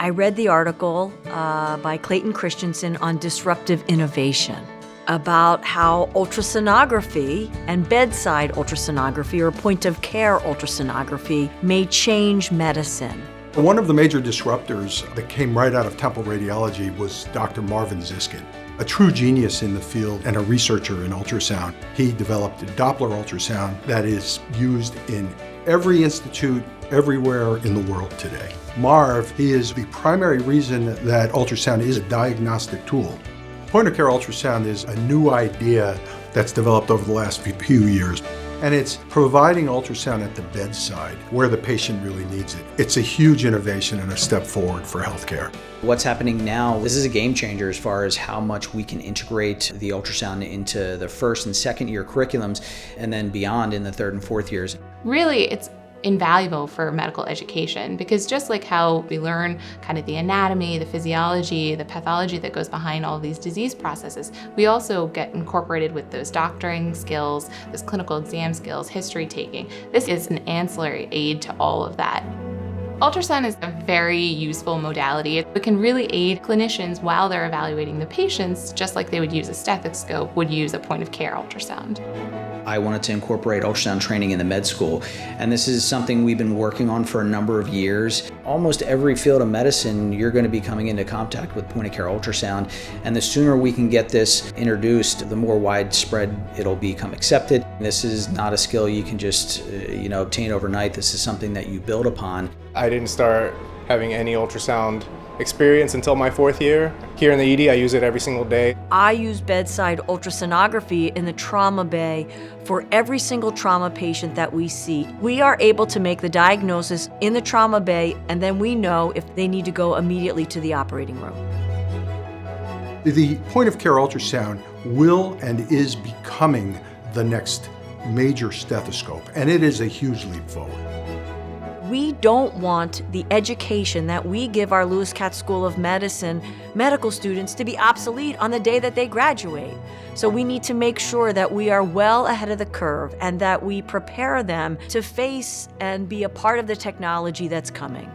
I read the article by Clayton Christensen on disruptive innovation about how ultrasonography and bedside ultrasonography or point-of-care ultrasonography may change medicine. One of the major disruptors that came right out of Temple Radiology was Dr. Marvin Ziskin, a true genius in the field and a researcher in ultrasound. He developed Doppler ultrasound that is used in every institute everywhere in the world today. Marv, he is the primary reason that ultrasound is a diagnostic tool. Point-of-care ultrasound is a new idea that's developed over the last few years, and it's providing ultrasound at the bedside where the patient really needs it. It's a huge innovation and a step forward for healthcare. What's happening now, this is a game changer as far as how much we can integrate the ultrasound into the first and second year curriculums and then beyond in the third and fourth years. Really, it's invaluable for medical education because just like how we learn kind of the anatomy, the physiology, the pathology that goes behind all of these disease processes, we also get incorporated with those doctoring skills, those clinical exam skills, history taking. This is an ancillary aid to all of that. Ultrasound is a very useful modality. It can really aid clinicians while they're evaluating the patients, just like they would use a stethoscope, would use a point-of-care ultrasound. I wanted to incorporate ultrasound training in the med school, and this is something we've been working on for a number of years. Almost every field of medicine, you're going to be coming into contact with point-of-care ultrasound, and the sooner we can get this introduced, the more widespread it'll become accepted. This is not a skill you can just obtain overnight. This is something that you build upon. I didn't start having any ultrasound experience until my fourth year. Here in the ED, I use it every single day. I use bedside ultrasonography in the trauma bay for every single trauma patient that we see. We are able to make the diagnosis in the trauma bay, and then we know if they need to go immediately to the operating room. The point-of-care ultrasound will and is becoming the next major stethoscope, and it is a huge leap forward. We don't want the education that we give our Lewis Katz School of Medicine medical students to be obsolete on the day that they graduate. So we need to make sure that we are well ahead of the curve and that we prepare them to face and be a part of the technology that's coming.